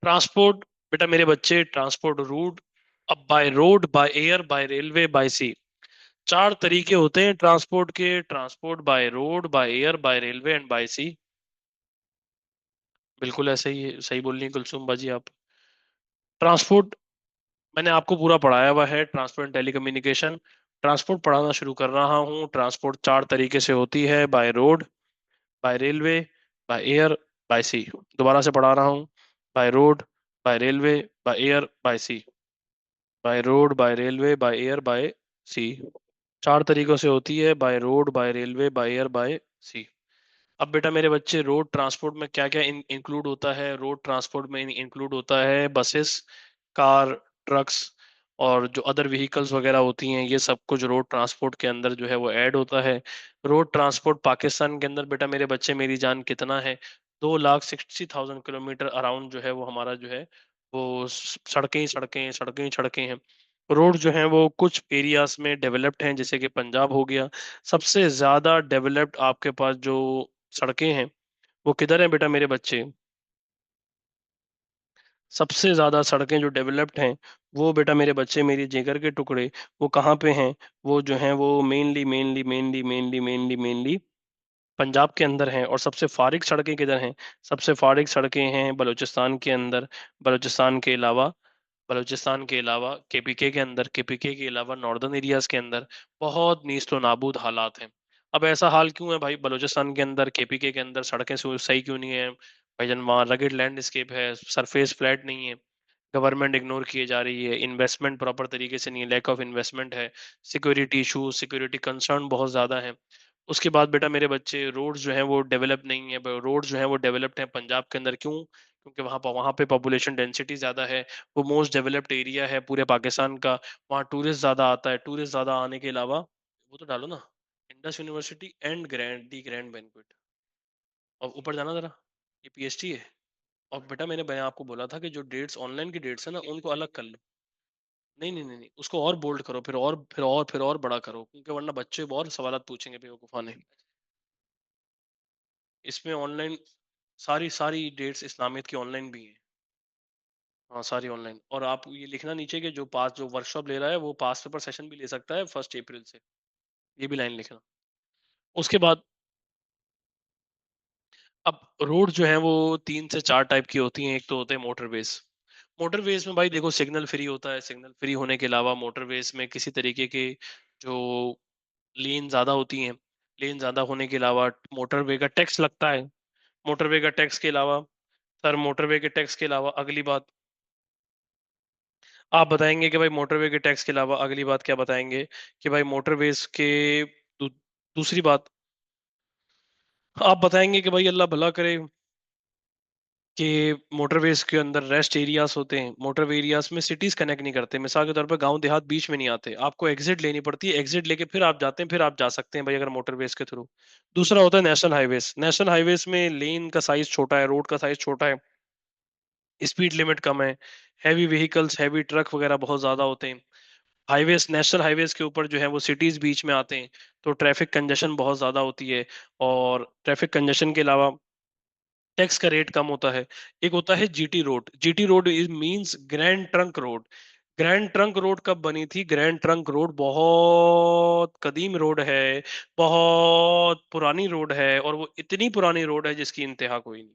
Transport बेटा मेरे बच्चे, ट्रांसपोर्ट रूट, अब by road, by air, by railway, by sea. चार तरीके होते हैं ट्रांसपोर्ट के, transport by road, by air, by railway and by sea. बिल्कुल ऐसे ही है, सही बोल रही हैं कुलसुम बाजी आप। ट्रांसपोर्ट मैंने आपको पूरा पढ़ाया हुआ है, ट्रांसपोर्ट एंड टेलीकम्युनिकेशन। ट्रांसपोर्ट पढ़ाना शुरू कर रहा हूँ। ट्रांसपोर्ट चार तरीके से होती है, by road, by railway, by air, by sea. दोबारा से पढ़ा रहा हूँ। By road, by railway, by air, by sea. By road, by railway, by air, by sea. चार तरीकों से होती है, by road, by railway, by air, by sea. अब बेटा मेरे बच्चे, रोड ट्रांसपोर्ट में क्या क्या इंक्लूड होता है? रोड ट्रांसपोर्ट में इंक्लूड होता है बसेस, कार, ट्रक्स, और जो अदर व्हीकल्स वगैरह होती हैं, ये सब कुछ रोड ट्रांसपोर्ट के अंदर जो है वो ऐड होता है। रोड ट्रांसपोर्ट पाकिस्तान के अंदर बेटा मेरे बच्चे मेरी जान कितना है? 2,60,000 किलोमीटर अराउंड जो है वो हमारा जो है वो सड़कें ही सड़कें, सड़कें ही सड़कें हैं। रोड जो हैं वो कुछ एरियाज में डेवलप्ड हैं, जैसे कि पंजाब हो गया। सबसे ज्यादा डेवलप्ड आपके पास जो सड़कें हैं वो किधर है बेटा मेरे बच्चे? सबसे ज्यादा सड़कें जो डेवलप्ड हैं वो बेटा मेरे बच्चे मेरी जिगर के टुकड़े, वो कहाँ पे हैं? वो जो हैं वो मेनली पंजाब के अंदर हैं। और सबसे फारिग सड़कें किधर हैं? सबसे फारिग सड़कें हैं बलूचिस्तान के अंदर। बलूचिस्तान के अलावा केपीके के अंदर, केपीके के अलावा नॉर्दर्न एरियाज के अंदर बहुत नीस्तो नाबूद हालात हैं। अब ऐसा हाल क्यों है भाई बलूचिस्तान के अंदर, केपीके के अंदर सड़कें सही क्यों नहीं है? भाईजान वहाँ रगेड लैंडस्केप है, सरफेस फ्लैट नहीं है, गवर्नमेंट इग्नोर किए जा रही है, इन्वेस्टमेंट प्रॉपर तरीके से नहीं है, लैक ऑफ इन्वेस्टमेंट है, सिक्योरिटी इशू, सिक्योरिटी कंसर्न बहुत ज्यादा है। उसके बाद बेटा मेरे बच्चे, रोड्स जो हैं वो डेवलप नहीं है। रोड्स जो हैं वो डेवलप्ड हैं पंजाब के अंदर, क्यों? क्योंकि वहाँ पे पॉपुलेशन डेंसिटी ज्यादा है। वो मोस्ट डेवलप्ड एरिया है पूरे पाकिस्तान का। वहाँ टूरिस्ट ज्यादा आता है। टूरिस्ट ज्यादा आने के अलावा, वो तो डालो ना, Indus university and grand banquet, और ऊपर जाना जरा, ये पीएचडी है। और बेटा मैंने आपको बोला था कि जो डेट्स ऑनलाइन की डेट्स है ना उनको अलग कर लो। नहीं, उसको और बोल्ड करो, फिर और बड़ा करो, क्योंकि वरना बच्चे बहुत सवाल पूछेंगे बेवकूफाने। इसमें ऑनलाइन सारी सारी डेट्स इस्लामियत की ऑनलाइन भी हैं। हाँ सारी ऑनलाइन। और आप ये लिखना नीचे कि जो वर्कशॉप ले रहा है वो पास पेपर सेशन भी ले सकता है 1 अप्रैल से। ये भी लाइन लिखना। उसके बाद, अब रोड जो है वो 3 से 4 टाइप की होती हैं। एक तो होते हैं मोटरवेज। मोटरवेज में भाई देखो, सिग्नल फ्री होता है। सिग्नल फ्री होने के अलावा मोटरवेज में किसी तरीके के जो लेन ज्यादा होती हैं, लेन ज्यादा होने के अलावा मोटरवे का टैक्स लगता है। मोटरवे का टैक्स के अलावा, सर मोटरवे के टैक्स के अलावा अगली बात आप बताएंगे कि भाई मोटरवे के टैक्स के अलावा अगली बात क्या बताएंगे? कि भाई मोटरवेज के दूसरी बात आप बताएंगे कि भाई अल्लाह भला करे कि मोटरवेज के अंदर रेस्ट एरियाज होते हैं। मोटरवे एरियाज में सिटीज कनेक्ट नहीं करते। मिसाल के तौर पर गांव देहात बीच में नहीं आते, आपको एग्जिट लेनी पड़ती है। एग्जिट लेके फिर आप जाते हैं, फिर आप जा सकते हैं भाई अगर मोटरवेज के थ्रू। दूसरा होता है नेशनल हाईवेज। नेशनल हाईवेज में लेन का साइज छोटा है, रोड का साइज छोटा है, स्पीड लिमिट कम है, हैवी व्हीकल्स, हैवी ट्रक वगैरह बहुत ज्यादा होते हैं। हाईवेज, नेशनल हाईवेज के ऊपर जो है वो सिटीज बीच में आते हैं, तो ट्रैफिक कंजेशन बहुत ज्यादा होती है। और ट्रैफिक कंजेशन के अलावा टैक्स का रेट कम होता है। एक होता है GT road. GT road is means grand trunk road. Grand trunk road कब बनी थी? ग्रैंड ट्रंक रोड बहुत कदीम रोड है, बहुत पुरानी रोड है, और वो इतनी पुरानी रोड है जिसकी इंतहा कोई नहीं।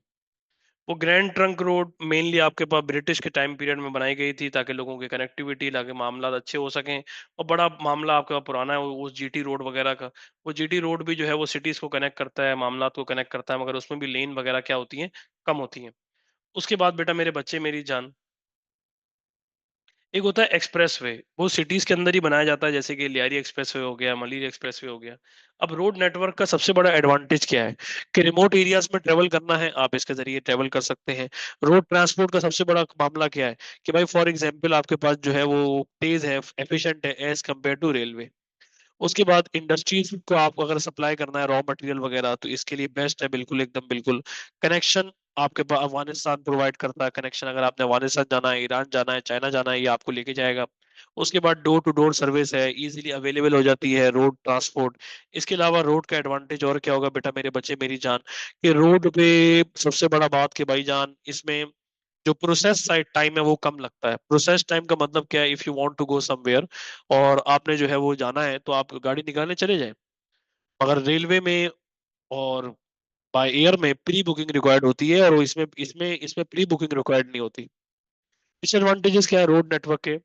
वो ग्रैंड ट्रंक रोड मेनली आपके पास ब्रिटिश के टाइम पीरियड में बनाई गई थी, ताकि लोगों की कनेक्टिविटी, ताकि मामला अच्छे हो सकें। और बड़ा मामला आपके पास पुराना है उस जीटी रोड वगैरह का। वो जीटी रोड भी जो है वो सिटीज को कनेक्ट करता है, मामला को कनेक्ट करता है, मगर उसमें भी लेन वगैरह क्या होती हैं, कम होती हैं। उसके बाद बेटा मेरे बच्चे मेरी जान, एक होता है एक्सप्रेस वे। वो सिटीज के अंदर ही बनाया जाता है, जैसे कि लियारी एक्सप्रेस वे हो गया, मलिर एक्सप्रेस वे हो गया। अब रोड नेटवर्क का सबसे बड़ा एडवांटेज क्या है? कि रिमोट एरियाज में ट्रेवल करना है, आप इसके जरिए ट्रेवल कर सकते हैं। रोड ट्रांसपोर्ट का सबसे बड़ा मामला क्या है? कि भाई फॉर एग्जाम्पल आपके पास जो है वो तेज है, एफिशिएंट है एज कम्पेयर टू रेलवे। उसके बाद इंडस्ट्रीज को आप अगर सप्लाई करना है रॉ मटेरियल वगैरह, तो इसके लिए बेस्ट है, बिल्कुल एकदम बिल्कुल। कनेक्शन आपके पास अफगानिस्तान प्रोवाइड करता है कनेक्शन। अगर आपने अफगानिस्तान जाना है, ईरान जाना है, चाइना जाना है, ये आपको लेके जाएगा। उसके बाद डोर टू डोर सर्विस है, इजीली अवेलेबल हो जाती है रोड ट्रांसपोर्ट। इसके अलावा रोड का एडवांटेज और क्या होगा बेटा मेरे बच्चे मेरी जान, कि रोड पे सबसे बड़ा बात कि भाई जान इसमें जो प्रोसेस साइड टाइम है वो कम लगता है। प्रोसेस टाइम का मतलब क्या है, if you want to go somewhere और आपने जो है वो जाना है, तो आप गाड़ी निकालने चले जाएं। मगर रेलवे में और बाय एयर में प्री बुकिंग रिक्वायर्ड होती है, और वो इसमें इसमें इसमें प्री बुकिंग रिक्वायर्ड नहीं होती। डिसएडवांटेजेस क्या है रोड नेटवर्क के,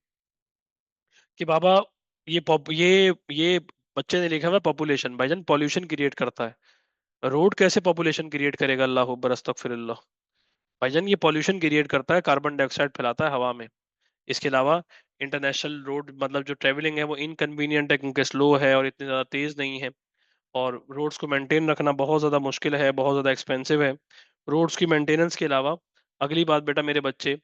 कि बाबा ये बच्चे ने लिखा हुआ पॉपुलेशन, भाईजान पॉल्यूशन क्रिएट करता है। रोड कैसे पॉपुलेशन क्रिएट करेगा, अल्लाह अकबर अस्तगफिरुल्लाह। भाईजान ये पॉल्यूशन क्रिएट करता है, कार्बन डाइऑक्साइड फैलाता है हवा में। इसके अलावा इंटरनेशनल रोड मतलब जो ट्रेवलिंग है वो इनकन्वीनियंट है, क्योंकि स्लो है और इतनी ज़्यादा तेज़ नहीं है। और रोड्स को मेंटेन रखना बहुत ज़्यादा मुश्किल है, बहुत ज़्यादा एक्सपेंसिव है। रोड्स की मेंटेनेंस के अलावा अगली बात बेटा मेरे बच्चे,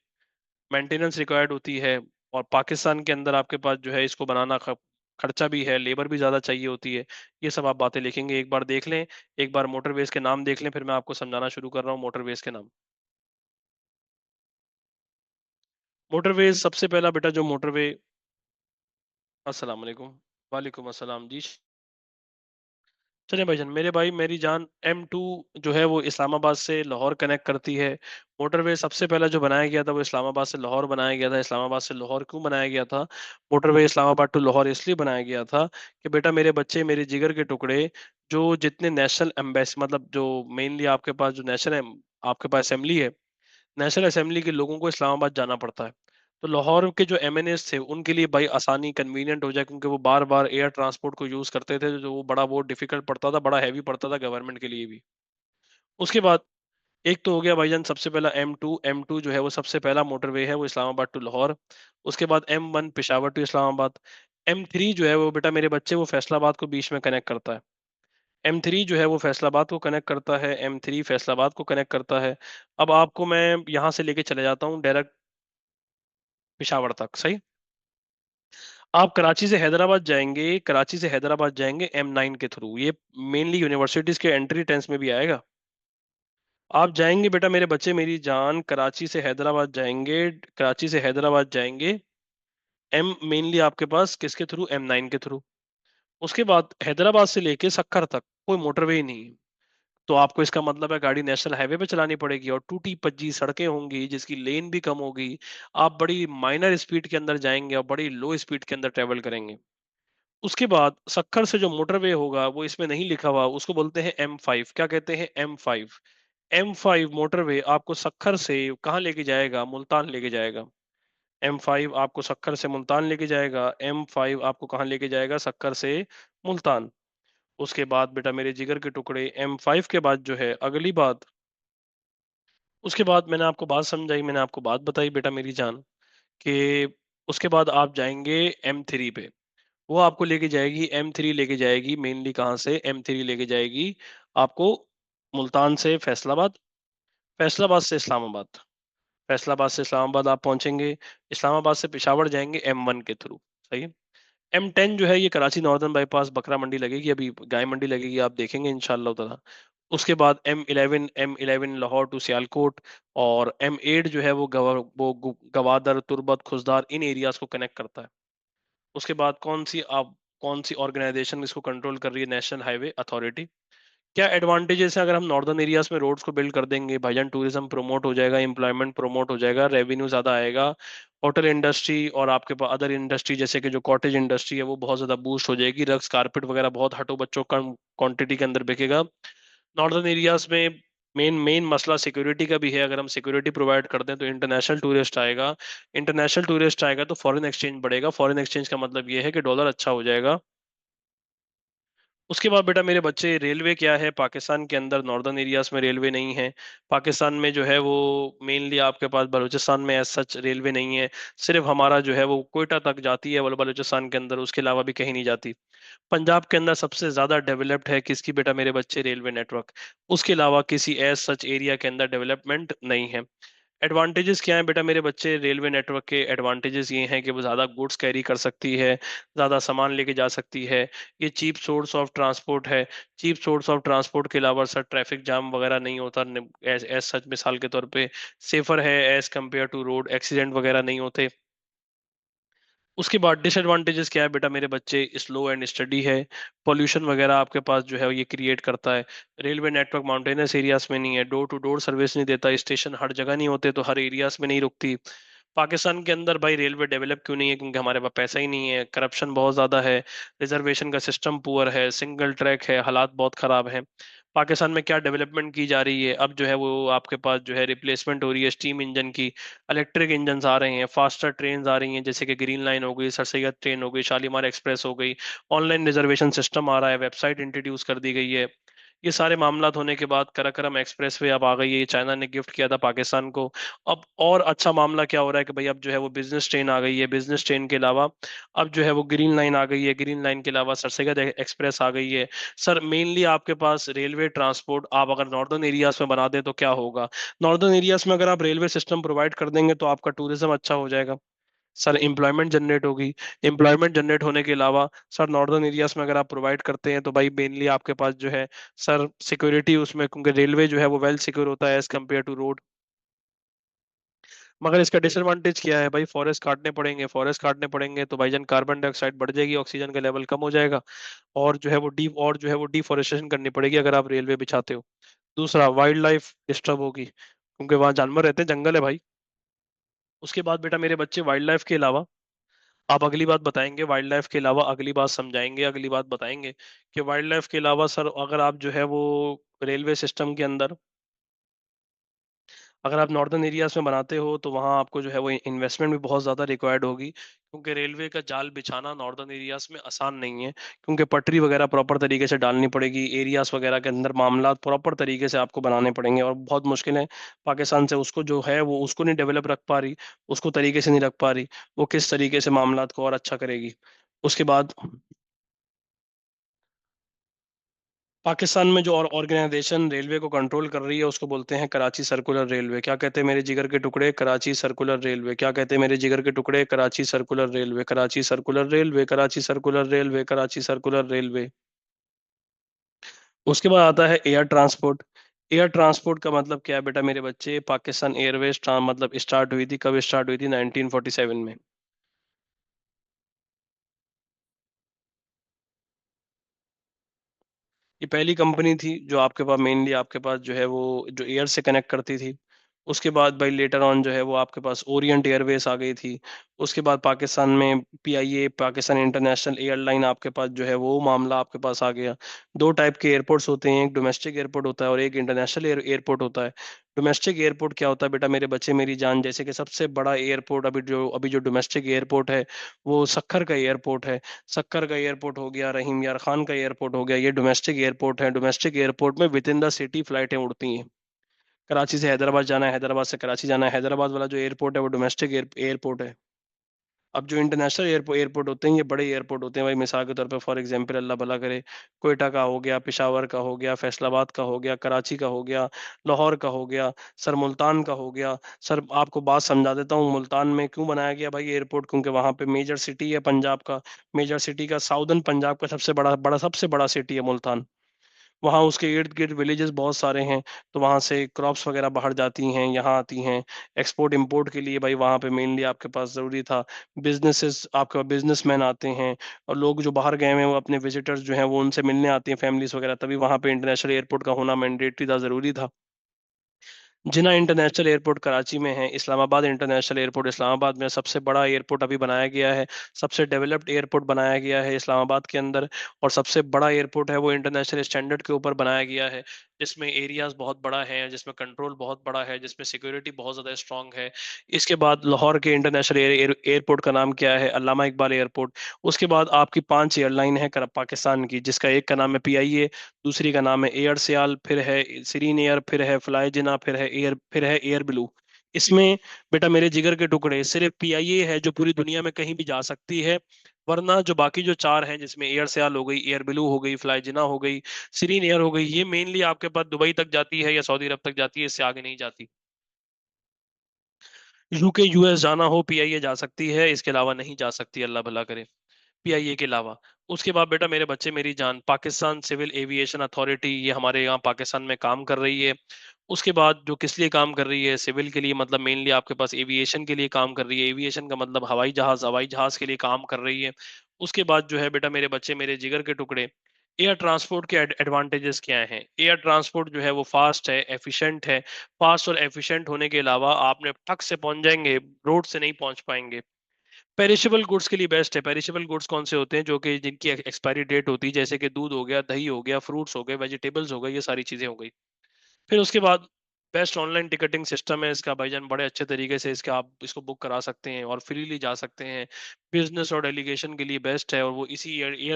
मेंटेनेंस रिक्वायर्ड होती है। और पाकिस्तान के अंदर आपके पास जो है इसको बनाना खर्चा भी है, लेबर भी ज़्यादा चाहिए होती है। ये सब आप बातें लिखेंगे, एक बार देख लें। एक बार मोटरवेज के नाम देख लें, फिर मैं आपको समझाना शुरू कर रहा हूँ मोटरवेज के नाम। मोटरवेज सबसे पहला बेटा जो मोटरवे। अस्सलाम वालेकुम। वालेकुम अस्सलाम जी। चलिए भाईजान, मेरे भाई मेरी जान, M2 जो है वो इस्लामाबाद से लाहौर कनेक्ट करती है। मोटरवे सबसे पहला जो बनाया गया था वो इस्लामाबाद से लाहौर बनाया गया था। इस्लामाबाद से लाहौर क्यों बनाया गया था? मोटरवे इस्लामाबाद टू लाहौर इसलिए बनाया गया था कि बेटा मेरे बच्चे, मेरे जिगर के टुकड़े, जो जितने नेशनल एम्बेसी मतलब जो मेनली आपके पास जो नेशनल आपके पास असेंबली है, नेशनल असेंबली के लोगों को इस्लामाबाद जाना पड़ता है। तो लाहौर के जो MNAs थे उनके लिए भाई आसानी कन्वीनियंट हो जाए, क्योंकि वो बार बार एयर ट्रांसपोर्ट को यूज करते थे, जो वो बड़ा बहुत डिफिकल्ट पड़ता था, बड़ा हैवी पड़ता था गवर्नमेंट के लिए भी। उसके बाद एक तो हो गया भाईजान सबसे पहला M2 जो है वो सबसे पहला मोटरवे है, वो इस्लामाबाद टू लाहौर। उसके बाद M1 Peshawar to Islamabad. M3 जो है वो बेटा मेरे बच्चे वो फैसलाबाद को बीच में कनेक्ट करता है। M3 जो है वो फैसलाबाद को कनेक्ट करता है, M3 फैसलाबाद को कनेक्ट करता है। अब आपको मैं यहाँ से लेके चले जाता हूँ डायरेक्ट पिशावर तक, सही। आप कराची से हैदराबाद जाएंगे, कराची से हैदराबाद जाएंगे M9 के थ्रू, ये मेनली यूनिवर्सिटीज के एंट्री टेंस में भी आएगा। आप जाएंगे बेटा मेरे बच्चे मेरी जान, कराची से हैदराबाद जाएंगे, कराची से हैदराबाद जाएंगे एम मेनली आपके पास किसके थ्रू, M9 के थ्रू। उसके बाद हैदराबाद से लेके सक्खर तक कोई मोटरवे ही नहीं है। तो आपको इसका मतलब है गाड़ी नेशनल हाईवे पे चलानी पड़ेगी, और टूटी पज्जी सड़कें होंगी जिसकी लेन भी कम होगी। आप बड़ी माइनर स्पीड के अंदर जाएंगे और बड़ी लो स्पीड के अंदर ट्रेवल करेंगे। उसके बाद सक्खर से जो मोटरवे होगा वो इसमें नहीं लिखा हुआ, उसको बोलते हैं M5। क्या कहते हैं? M5। M5 मोटरवे आपको सक्खर से कहाँ लेके जाएगा? मुल्तान लेके जाएगा। M5 आपको सक्खर से मुल्तान लेके जाएगा। M5 आपको कहाँ लेके जाएगा? सक्खर से मुल्तान। उसके बाद बेटा मेरे जिगर के टुकड़े, M5 के बाद जो है अगली बात, उसके बाद मैंने आपको बात समझाई, मैंने आपको बात बताई बेटा मेरी जान, कि उसके बाद आप जाएंगे M3 पे। वो आपको लेके जाएगी, M3 लेके जाएगी मेनली कहाँ से? M3 लेके जाएगी आपको मुल्तान से फैसलाबाद, फैसलाबाद से इस्लामाबाद, फैसलाबाद से इस्लामाबाद आप पहुंचेंगे। इस्लामाबाद से पेशावर जाएंगे M1 के थ्रू, सही है। M10 जो है ये कराची नॉर्दर्न बाईपास बकरा मंडी लगेगी, अभी गाय मंडी लगेगी, आप देखेंगे इंशाल्लाह ताला। उसके बाद M11 लाहौर टू सियालकोट। और M8 जो है वो गवादर, तुर्बत, खुजदार, इन एरियाज को कनेक्ट करता है। उसके बाद कौन सी ऑर्गेनाइजेशन इसको कंट्रोल कर रही है? National highway authority. क्या एडवांटेजेस है अगर हम नॉर्दर्न एरियाज में रोड्स को बिल्ड कर देंगे? भाईजान टूरिज्म प्रमोट हो जाएगा, एम्प्लॉयमेंट प्रमोट हो जाएगा, रेवेन्यू ज्यादा आएगा। होटल इंडस्ट्री और आपके पास अदर इंडस्ट्री जैसे कि जो कॉटेज इंडस्ट्री है वो बहुत ज्यादा बूस्ट हो जाएगी। रग्स कारपेट वगैरह बहुत हटो बच्चों कम क्वांटिटी के अंदर बिकेगा नॉर्दर्न एरियाज में। मेन मेन मसला सिक्योरिटी का भी है, अगर हम सिक्योरिटी प्रोवाइड कर दें तो इंटरनेशनल टूरिस्ट आएगा। इंटरनेशनल टूरिस्ट आएगा तो फॉरेन एक्सचेंज बढ़ेगा, फॉरेन एक्सचेंज का मतलब ये है कि डॉलर अच्छा हो जाएगा। उसके बाद बेटा मेरे बच्चे रेलवे क्या है, पाकिस्तान के अंदर नॉर्दर्न एरियाज में रेलवे नहीं है। पाकिस्तान में जो है वो मेनली आपके पास बलूचिस्तान में एज सच रेलवे नहीं है। सिर्फ हमारा जो है वो कोयटा तक जाती है बलूचिस्तान के अंदर, उसके अलावा भी कहीं नहीं जाती। पंजाब के अंदर सबसे ज्यादा डेवलप्ड है किसकी बेटा मेरे बच्चे? Railway network. उसके अलावा किसी एज सच एरिया के अंदर डेवलपमेंट नहीं है। एडवांटेजेस क्या है बेटा मेरे बच्चे रेलवे नेटवर्क के? एडवांटेजेस ये हैं कि वो ज़्यादा गुड्स कैरी कर सकती है, ज़्यादा सामान लेके जा सकती है। ये चीप सोर्स ऑफ ट्रांसपोर्ट है। चीप सोर्स ऑफ ट्रांसपोर्ट के अलावा सर ट्रैफिक जाम वगैरह नहीं होता एज एज सच, मिसाल के तौर पे सेफर है as compared to road, accident वगैरह नहीं होते। उसके बाद डिसएडवांटेजेस क्या है बेटा मेरे बच्चे, स्लो एंड स्टडी है, पोल्यूशन वगैरह आपके पास जो है ये क्रिएट करता है। रेलवे नेटवर्क माउंटेनस एरियाज में नहीं है, डोर टू डोर सर्विस नहीं देता, स्टेशन हर जगह नहीं होते तो हर एरियाज में नहीं रुकती। पाकिस्तान के अंदर भाई रेलवे डेवलप क्यों नहीं है? क्योंकि हमारे पास पैसा ही नहीं है, करप्शन बहुत ज्यादा है, रिजर्वेशन का सिस्टम पुअर है, सिंगल ट्रैक है, हालात बहुत खराब हैं। पाकिस्तान में क्या डेवलपमेंट की जा रही है अब जो है वो आपके पास जो है रिप्लेसमेंट हो रही है स्टीम इंजन की, इलेक्ट्रिक इंजन आ रहे हैं, फास्टर ट्रेन आ रही हैं, जैसे कि ग्रीन लाइन हो गई, सर सैयद ट्रेन हो गई, शालीमार एक्सप्रेस हो गई, ऑनलाइन रिजर्वेशन सिस्टम आ रहा है, वेबसाइट इंट्रोड्यूस कर दी गई है। ये सारे मामलात होने के बाद कराकरम एक्सप्रेस वे अब आ गई है, ये चाइना ने गिफ्ट किया था पाकिस्तान को। अब और अच्छा मामला क्या हो रहा है कि भाई अब जो है वो बिजनेस ट्रेन आ गई है, बिजनेस ट्रेन के अलावा अब जो है वो ग्रीन लाइन आ गई है, ग्रीन लाइन के अलावा सरसैयद एक्सप्रेस आ गई है। सर मेनली आपके पास रेलवे ट्रांसपोर्ट आप अगर नॉर्दर्न एरियाज में बना दें तो क्या होगा? नॉर्दर्न एरियाज में अगर आप रेलवे सिस्टम प्रोवाइड कर देंगे तो आपका टूरिज्म अच्छा हो जाएगा, सर एम्प्लॉयमेंट जनरेट होगी। एम्प्लॉयमेंट जनरेट होने के अलावा सर नॉर्दर्न एरियाज में अगर आप प्रोवाइड करते हैं तो भाई मेनली आपके पास जो है सर सिक्योरिटी उसमें, क्योंकि रेलवे जो है वो वेल सिक्योर होता है एज कम्पेयर टू रोड। मगर इसका डिसएडवांटेज क्या है भाई? फॉरेस्ट काटने पड़ेंगे, फॉरेस्ट काटने पड़ेंगे तो भाईजान कार्बन डाइऑक्साइड बढ़ जाएगी, ऑक्सीजन का लेवल कम हो जाएगा, और जो है वो डिफोरेस्टेशन करनी पड़ेगी अगर आप रेलवे बिछाते हो। दूसरा, वाइल्ड लाइफ डिस्टर्ब होगी क्योंकि वहां जानवर रहते हैं, जंगल है भाई। उसके बाद बेटा मेरे बच्चे वाइल्ड लाइफ के अलावा आप अगली बात बताएंगे, वाइल्ड लाइफ के अलावा अगली बात समझाएंगे, अगली बात बताएंगे कि वाइल्ड लाइफ के अलावा सर अगर आप जो है वो रेलवे सिस्टम के अंदर अगर आप नॉर्दर्न एरियाज में बनाते हो तो वहाँ आपको जो है वो इन्वेस्टमेंट भी बहुत ज़्यादा रिक्वायर्ड होगी, क्योंकि रेलवे का जाल बिछाना नॉर्दर्न एरियाज में आसान नहीं है, क्योंकि पटरी वगैरह प्रॉपर तरीके से डालनी पड़ेगी, एरियाज वगैरह के अंदर मामला प्रॉपर तरीके से आपको बनाने पड़ेंगे और बहुत मुश्किल है। पाकिस्तान से उसको जो है वो उसको नहीं डेवलप रख पा रही, उसको तरीके से नहीं रख पा रही, वो किस तरीके से मामलात को और अच्छा करेगी। उसके बाद पाकिस्तान में जो और ऑर्गेनाइजेशन रेलवे को कंट्रोल कर रही है उसको बोलते हैं कराची सर्कुलर रेलवे। क्या कहते हैं मेरे जिगर के टुकड़े? Karachi circular railway. क्या कहते हैं मेरे जिगर के टुकड़े? Karachi circular railway, Karachi circular railway, Karachi circular railway, Karachi circular railway. उसके बाद आता है एयर ट्रांसपोर्ट। एयर ट्रांसपोर्ट का मतलब क्या है बेटा मेरे बच्चे? पाकिस्तान एयरवेज मतलब स्टार्ट हुई थी, कब स्टार्ट हुई थी? 1947 में। ये पहली कंपनी थी जो आपके पास मेनली आपके पास जो है वो जो एयर से कनेक्ट करती थी। उसके बाद भाई लेटर ऑन जो है वो आपके पास ओरिएंट एयरवेज आ गई थी। उसके बाद पाकिस्तान में पीआईए, पाकिस्तान इंटरनेशनल एयरलाइन आपके पास जो है वो मामला आपके पास आ गया। दो टाइप के एयरपोर्ट्स होते हैं, एक डोमेस्टिक एयरपोर्ट होता है और एक इंटरनेशनल एयरपोर्ट होता है। डोमेस्टिक एयरपोर्ट क्या होता है बेटा मेरे बच्चे मेरी जान? जैसे कि सबसे बड़ा एयरपोर्ट अभी जो डोमेस्टिक एयरपोर्ट है वो सक्खर का एयरपोर्ट है। सक्कर का एयरपोर्ट हो गया, रहीम यार खान का एयरपोर्ट हो गया, ये डोमेस्टिक एयरपोर्ट है। डोमेस्टिक एयरपोर्ट में विद इन द सिटी फ्लाइटें उड़ती हैं। कराची से हैदराबाद जाना है, हैदराबाद से कराची जाना है, हैदराबाद वाला जो एयरपोर्ट है वो डोमेस्टिक एयरपोर्ट है। अब जो इंटरनेशनल एयरपोर्ट होते हैं ये बड़े एयरपोर्ट होते हैं भाई, मिसाल के तौर पे फॉर एग्जांपल अल्लाह भला करे, कोयटा का हो गया, पेशावर का हो गया, फैसलाबाद का हो गया, कराची का हो गया, लाहौर का हो गया, सर मुल्तान का हो गया। सर आपको बात समझा देता हूँ, मुल्तान में क्यों बनाया गया भाई एयरपोर्ट? क्योंकि वहां पे मेजर सिटी है पंजाब का, मेजर सिटी का साउदर्न पंजाब का सबसे बड़ा सिटी है मुल्तान। वहाँ उसके इर्द गिर्द विलेजेस बहुत सारे हैं, तो वहाँ से क्रॉप्स वगैरह बाहर जाती हैं, यहाँ आती हैं एक्सपोर्ट इंपोर्ट के लिए भाई। वहाँ पे मेनली आपके पास ज़रूरी था, बिजनेसेस आपके पास बिजनेसमैन आते हैं और लोग जो बाहर गए हुए हैं वो अपने विजिटर्स जो हैं वो उनसे मिलने आते हैं, फैमिलीज वगैरह, तभी वहाँ पे इंटरनेशनल एयरपोर्ट का होना मैंडेटरी था, ज़रूरी था। जिना इंटरनेशनल एयरपोर्ट कराची में है, इस्लामाबाद इंटरनेशनल एयरपोर्ट इस्लामाबाद में सबसे बड़ा एयरपोर्ट अभी बनाया गया है, सबसे डेवलप्ड एयरपोर्ट बनाया गया है इस्लामाबाद के अंदर। और सबसे बड़ा एयरपोर्ट है वो इंटरनेशनल स्टैंडर्ड के ऊपर बनाया गया है, जिसमें एरियाज बहुत बड़ा है, जिसमें कंट्रोल बहुत बड़ा है, जिसमें सिक्योरिटी बहुत ज़्यादा स्ट्रांग है। इसके बाद लाहौर के इंटरनेशनल एयरपोर्ट का नाम क्या है? अल्लामा इकबाल एयरपोर्ट। उसके बाद आपकी 5 एयरलाइन है पाकिस्तान की, जिसका एक का नाम है पीआईए, दूसरी का नाम है एयर सियाल, फिर है सीरीन एयर, फिर है फ्लाई जिना, फिर है एयर ब्लू। इसमें बेटा मेरे जिगर के टुकड़े सिर्फ पीआईए है जो पूरी दुनिया में कहीं भी जा सकती है, वरना जो बाकी जो चार हैं जिसमें एयर सियाल हो गई, एयर ब्लू हो गई, फ्लाई जिना हो गई, सीरीन एयर हो गई, ये मेनली आपके पास दुबई तक जाती है या सऊदी अरब तक जाती है, इससे आगे नहीं जाती। यूके यूएस जाना हो पीआईए जा सकती है, इसके अलावा नहीं जा सकती, अल्लाह भला करे, पीआईए के अलावा। उसके बाद बेटा मेरे बच्चे मेरी जान, पाकिस्तान सिविल एविएशन अथॉरिटी ये हमारे यहाँ पाकिस्तान में काम कर रही है। उसके बाद जो किस लिए काम कर रही है, सिविल के लिए, मतलब मेनली आपके पास एविएशन के लिए काम कर रही है। एविएशन का मतलब हवाई जहाज के लिए काम कर रही है। उसके बाद जो है बेटा मेरे बच्चे मेरे जिगर के टुकड़े, एयर ट्रांसपोर्ट के एडवांटेजेस क्या हैं? एयर ट्रांसपोर्ट जो है वो फास्ट है, एफिशिएंट है। फास्ट और एफिशिएंट होने के अलावा आपने ठक से पहुंच जाएंगे, रोड से नहीं पहुंच पाएंगे। पेरिशेबल गुड्स के लिए बेस्ट है। पेरिशेबल गुड्स कौन से होते हैं? जो कि जिनकी एक्सपायरी डेट होती है, जैसे कि दूध हो गया, दही हो गया, फ्रूट्स हो गए, वेजिटेबल्स हो गए, ये सारी चीजें हो गई। फिर उसके बाद बेस्ट ऑनलाइन टिकटिंग सिस्टम है इसका भाईजान, बड़े अच्छे तरीके से इसका आप इसको बुक करा सकते हैं और फ्रीली जा सकते हैं। बिजनेस और डेलीगेशन के लिए बेस्ट है, और वो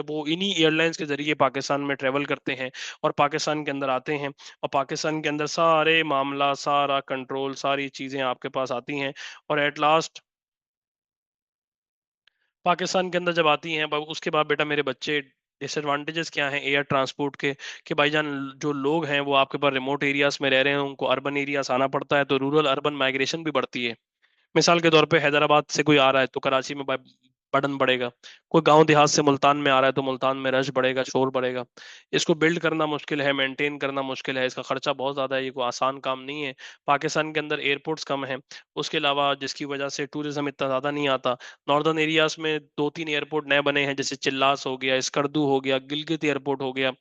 वो इन्हीं एयरलाइंस के जरिए पाकिस्तान में ट्रेवल करते हैं और पाकिस्तान के अंदर आते हैं। और पाकिस्तान के अंदर सारे मामला, सारा कंट्रोल, सारी चीजें आपके पास आती हैं। और एट लास्ट पाकिस्तान के अंदर जब आती हैं, उसके बाद बेटा मेरे बच्चे डिसएडवांटेजेस क्या हैं एयर ट्रांसपोर्ट के? कि भाईजान जो लोग हैं वो आपके पास रिमोट एरियाज में रह रहे हैं, उनको अर्बन एरियाज आना पड़ता है, तो रूरल अर्बन माइग्रेशन भी बढ़ती है। मिसाल के तौर पे हैदराबाद से कोई आ रहा है तो कराची में बर्डन बढ़ेगा। कोई गांव देहात से मुल्तान में आ रहा है तो मुल्तान में रश बढ़ेगा, शोर बढ़ेगा। इसको बिल्ड करना मुश्किल है, मेंटेन करना मुश्किल है, इसका खर्चा बहुत ज्यादा है, ये कोई आसान काम नहीं है। पाकिस्तान के अंदर एयरपोर्ट्स कम है। उसके अलावा जिसकी वजह से टूरिज्म इतना ज्यादा नहीं आता। नॉर्दर्न एरियाज में दो तीन एयरपोर्ट नए बने हैं, जैसे चिल्लास हो गया, स्कर्दू हो गया, गिलगित एयरपोर्ट हो गया।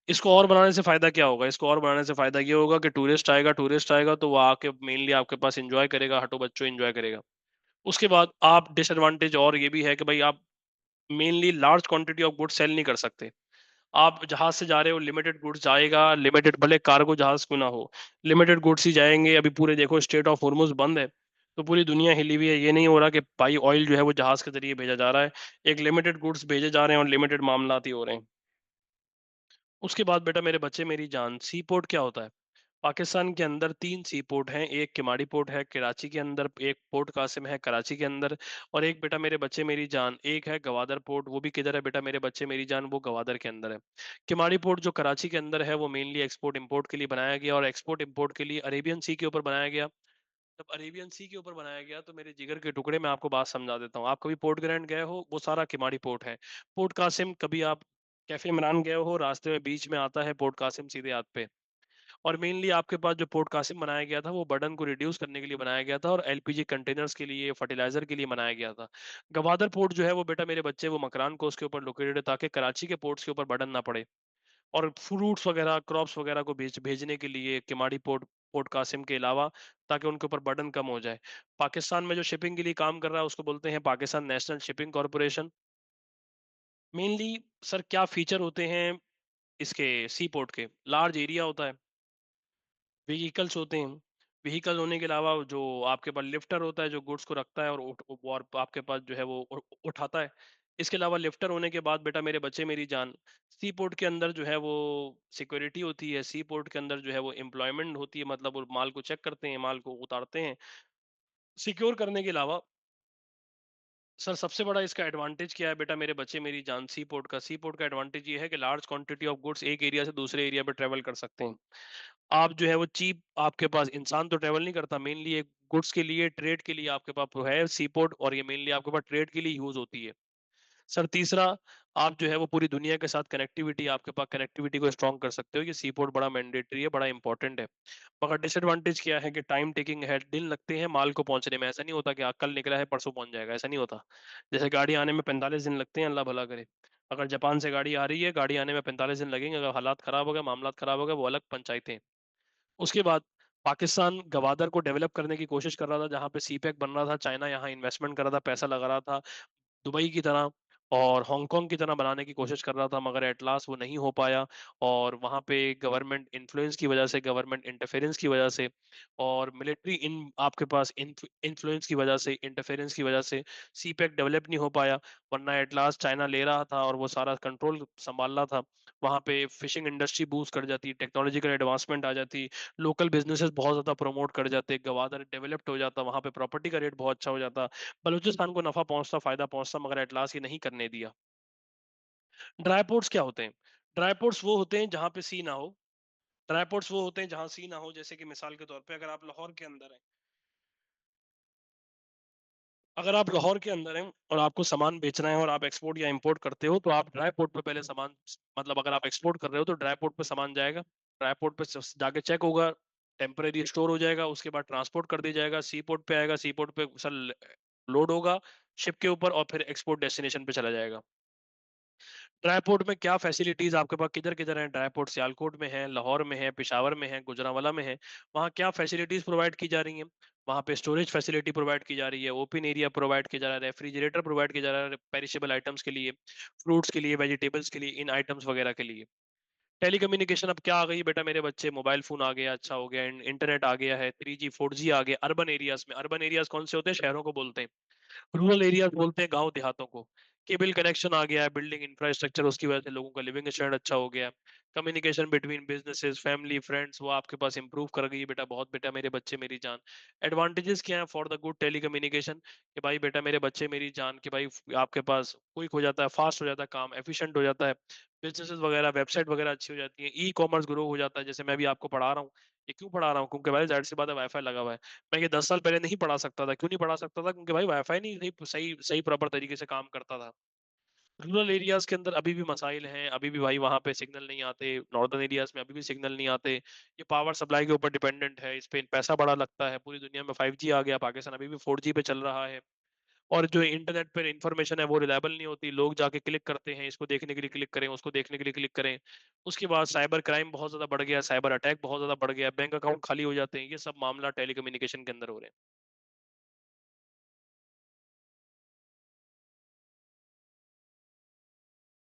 इसको और बनाने से फायदा क्या होगा? इसको और बनाने से फायदा ये होगा कि टूरिस्ट आएगा तो वो आके मेनली आपके पास एंजॉय करेगा, हटो बच्चों एंजॉय करेगा। उसके बाद आप डिसएडवांटेज और ये भी है कि भाई आप mainly large quantity of goods sell नहीं कर सकते। आप जहाज से जा रहे हो, लिमिटेड गुड्स जाएगा, लिमिटेड, भले कार्गो जहाज क्यों ना हो, लिमिटेड गुड्स ही जाएंगे। अभी पूरे देखो स्टेट ऑफ हुर्मुज बंद है, तो पूरी दुनिया हिली हुई है। ये नहीं हो रहा कि भाई ऑयल जो है वो जहाज के जरिए भेजा जा रहा है। एक लिमिटेड गुड्स भेजे जा रहे हैं और लिमिटेड मामलात ही हो रहे हैं। उसके बाद बेटा मेरे बच्चे मेरी जान, सी पोर्ट क्या होता है? पाकिस्तान के अंदर तीन सी पोर्ट हैं। एक किमाड़ी पोर्ट है कराची के अंदर, एक पोर्ट कासिम है कराची के अंदर, और एक बेटा मेरे बच्चे मेरी जान एक है गवादर पोर्ट। वो भी किधर है बेटा मेरे बच्चे मेरी जान? वो गवादर के अंदर है। किमाड़ी पोर्ट जो कराची के अंदर है वो मेनली एक्सपोर्ट इंपोर्ट के लिए बनाया गया, और एक्सपोर्ट इंपोर्ट के लिए अरेबियन सी के ऊपर बनाया गया। जब अरेबियन सी के ऊपर बनाया गया तो मेरे जिगर के टुकड़े, मैं आपको बात समझा देता हूँ। आप कभी पोर्ट ग्रैंड गए हो? वो सारा किमाड़ी पोर्ट है। पोर्ट कासिम कभी आप कैफे इमरान गए हो? रास्ते में बीच में आता है पोर्ट कासिम सीधे हाथ पे। और मेनली आपके पास जो पोर्ट कासिम बनाया गया था वो बर्डन को रिड्यूस करने के लिए बनाया गया था, और एलपीजी कंटेनर्स के लिए, फर्टिलाइजर के लिए बनाया गया था। गवादर पोर्ट जो है वो बेटा मेरे बच्चे वो मकरान कोस्ट के ऊपर लोकेटेड है, ताकि कराची के पोर्ट्स के ऊपर बर्डन ना पड़े। और फ्रूट्स वगैरह, क्रॉप्स वगैरह को भेजने के लिए किमाड़ी पोर्ट, पोर्ट कासिम के अलावा, ताकि उनके ऊपर बर्डन कम हो जाए। पाकिस्तान में जो शिपिंग के लिए काम कर रहा है उसको बोलते हैं Pakistan national shipping corporation. Mainly sir क्या फीचर होते हैं इसके? सी पोर्ट के लार्ज एरिया होता है, व्हीकल्स होते हैं। व्हीकल होने के अलावा जो आपके पास लिफ्टर होता है जो गुड्स को रखता है और आपके पास जो है वो उठाता है। इसके अलावा लिफ्टर होने के बाद बेटा मेरे बच्चे मेरी जान, सी पोर्ट के अंदर जो है वो सिक्योरिटी होती है। सी पोर्ट के अंदर जो है वो एम्प्लॉयमेंट होती है, मतलब वो माल को चेक करते हैं, माल को उतारते हैं। सिक्योर करने के अलावा सर सबसे बड़ा इसका एडवांटेज क्या है बेटा मेरे बच्चे मेरी जान? सी पोर्ट का, सी पोर्ट का एडवांटेज ये है कि लार्ज क्वांटिटी ऑफ गुड्स एक एरिया से दूसरे एरिया पे ट्रेवल कर सकते हैं। आप जो है वो चीप, आपके पास इंसान तो ट्रेवल नहीं करता, मेनली एक गुड्स के लिए, ट्रेड के लिए आपके पास वो है सी पोर्ट, और ये मेनली आपके पास ट्रेड के लिए यूज होती है। सर तीसरा, आप जो है वो पूरी दुनिया के साथ कनेक्टिविटी, आपके पास कनेक्टिविटी को स्ट्रॉन्ग कर सकते हो। ये सी पोर्ट बड़ा मैंडेटरी है, बड़ा इंपॉर्टेंट है। मगर डिसएडवांटेज क्या है कि टाइम टेकिंग है, दिन लगते हैं माल को पहुंचने में। ऐसा नहीं होता कि कल निकला है परसों पहुंच जाएगा, ऐसा नहीं होता। जैसे गाड़ी आने में 45 दिन लगते हैं, अल्लाह भला करे। अगर जापान से गाड़ी आ रही है, गाड़ी आने में 45 दिन लगेंगे, अगर हालात खराब हो गए, मामलात खराब हो गए, वो अलग पंचायतें। उसके बाद पाकिस्तान गवादर को डेवलप करने की कोशिश कर रहा था, जहां पे सी पैक बन रहा था, चाइना यहाँ इन्वेस्टमेंट कर रहा था, पैसा लगा रहा था, दुबई की तरह और हांगकांग की तरह बनाने की कोशिश कर रहा था, मगर एट लास्ट वो नहीं हो पाया। और वहाँ पे गवर्नमेंट इन्फ्लुएंस की वजह से, गवर्नमेंट इंटरफेरेंस की वजह से, और मिलिट्री इन आपके पास इन्फ्लुएंस की वजह से, इंटरफेरेंस की वजह से सी पैक डेवलप नहीं हो पाया। वरना एट लास्ट चाइना ले रहा था और वो सारा कंट्रोल संभाल रहा था। वहाँ पे फिशिंग इंडस्ट्री बूस्ट कर जाती, टेक्नोलॉजिकल एडवांसमेंट आ जाती, लोकल बिजनेसेस बहुत ज्यादा प्रमोट कर जाते, गवादर डेवलप्ड हो जाता, वहाँ पे प्रॉपर्टी का रेट बहुत अच्छा हो जाता, बलूचिस्तान को नफा पहुंचता, फायदा पहुंचता, मगर एटलास ये नहीं करने दिया। ड्राई पोर्ट्स क्या होते हैं? ड्राई पोर्ट्स वो होते हैं जहां पे सी ना हो। ड्राई पोर्ट्स वो होते हैं जहां सी ना हो, जैसे कि मिसाल के तौर पे अगर आप लाहौर के अंदर हैं, अगर आप लाहौर के अंदर हैं और आपको सामान बेचना है और आप एक्सपोर्ट या इंपोर्ट करते हो, तो आप ड्राई पोर्ट पे पहले सामान, मतलब अगर आप एक्सपोर्ट कर रहे हो तो ड्राई पोर्ट पे सामान जाएगा, ड्राई पोर्ट पे जाके चेक होगा, टेम्परेरी स्टोर हो जाएगा, उसके बाद ट्रांसपोर्ट कर दिया जाएगा, सी पोर्ट पे आएगा, सी पोर्ट पे सर लोड होगा शिप के ऊपर और फिर एक्सपोर्ट डेस्टिनेशन पे चला जाएगा। ड्राईपोर्ट में क्या फैसिलिटीज आपके पास किधर किधर है? ड्राईपोर्ट सियालकोट में है, लाहौर में है, पेशावर में है, गुजरांवाला में है। वहाँ क्या फैसिलिटीज प्रोवाइड की जा रही हैं? वहाँ पे स्टोरेज फैसिलिटी प्रोवाइड की जा रही है, ओपन एरिया प्रोवाइड किया जा रहा है, रेफ्रिजरेटर प्रोवाइड किया जा रहा है पेरिशेबल आइटम्स के लिए, फ्रूट्स के लिए, वेजिटेबल्स के लिए, इन आइटम्स वगैरह के लिए। टेलीकम्युनिकेशन अब क्या आ गई बेटा मेरे बच्चे, मोबाइल फोन आ गया, अच्छा हो गया, इंटरनेट आ गया है, 3G 4G आ गया अर्बन एरियाज में। अर्बन एरियाज कौन से होते हैं? शहरों को बोलते हैं। रूरल एरिया बोलते हैं गांव देहातों को। केबल कनेक्शन आ गया है, बिल्डिंग इंफ्रास्ट्रक्चर, उसकी वजह से लोगों का लिविंग स्टैंडर्ड अच्छा हो गया है। Communication between businesses, family, friends, वो आपके पास इंप्रूव कर गई है बेटा, बहुत बेटा मेरे बच्चे मेरी जान। एडवांटेजेस क्या है फॉर द गुड टेलीकम्युनिकेशन? कि भाई बेटा मेरे बच्चे मेरी जान, कि भाई आपके पास क्विक हो जाता है, फास्ट हो जाता है काम, एफिशिएंट हो जाता है, बिजनेसेस वगैरह, वेबसाइट वगैरह अच्छी हो जाती है, ई कॉमर्स ग्रो हो जाता है। जैसे मैं भी आपको पढ़ा रहा हूँ, ये क्यों पढ़ा रहा हूँ? क्योंकि भाई जाहिर सी बात है, वाईफाई लगा हुआ है। मैं ये 10 साल पहले नहीं पढ़ा सकता था। क्यों नहीं पढ़ा सकता था? क्योंकि भाई वाईफाई नहीं सही सही सही प्रॉपर तरीके से काम करता था। रूरल एरियाज के अंदर अभी भी मसाइल हैं, अभी भी भाई वहां पे सिग्नल नहीं आते, नॉर्दर्न एरियाज में अभी भी सिग्नल नहीं आते। ये पावर सप्लाई के ऊपर डिपेंडेंट है, इस पे पैसा बड़ा लगता है। पूरी दुनिया में 5G आ गया, पाकिस्तान अभी भी 4G पे चल रहा है। और जो इंटरनेट पर इंफॉर्मेशन है वो रिलायबल नहीं होती, लोग जाके क्लिक करते हैं, इसको देखने के लिए क्लिक करें, उसको देखने के लिए क्लिक करें। उसके बाद साइबर क्राइम बहुत ज्यादा बढ़ गया, साइबर अटैक बहुत ज्यादा बढ़ गया, बैंक अकाउंट खाली हो जाते हैं, ये सब मामला टेलीकम्युनिकेशन के अंदर हो रहे हैं।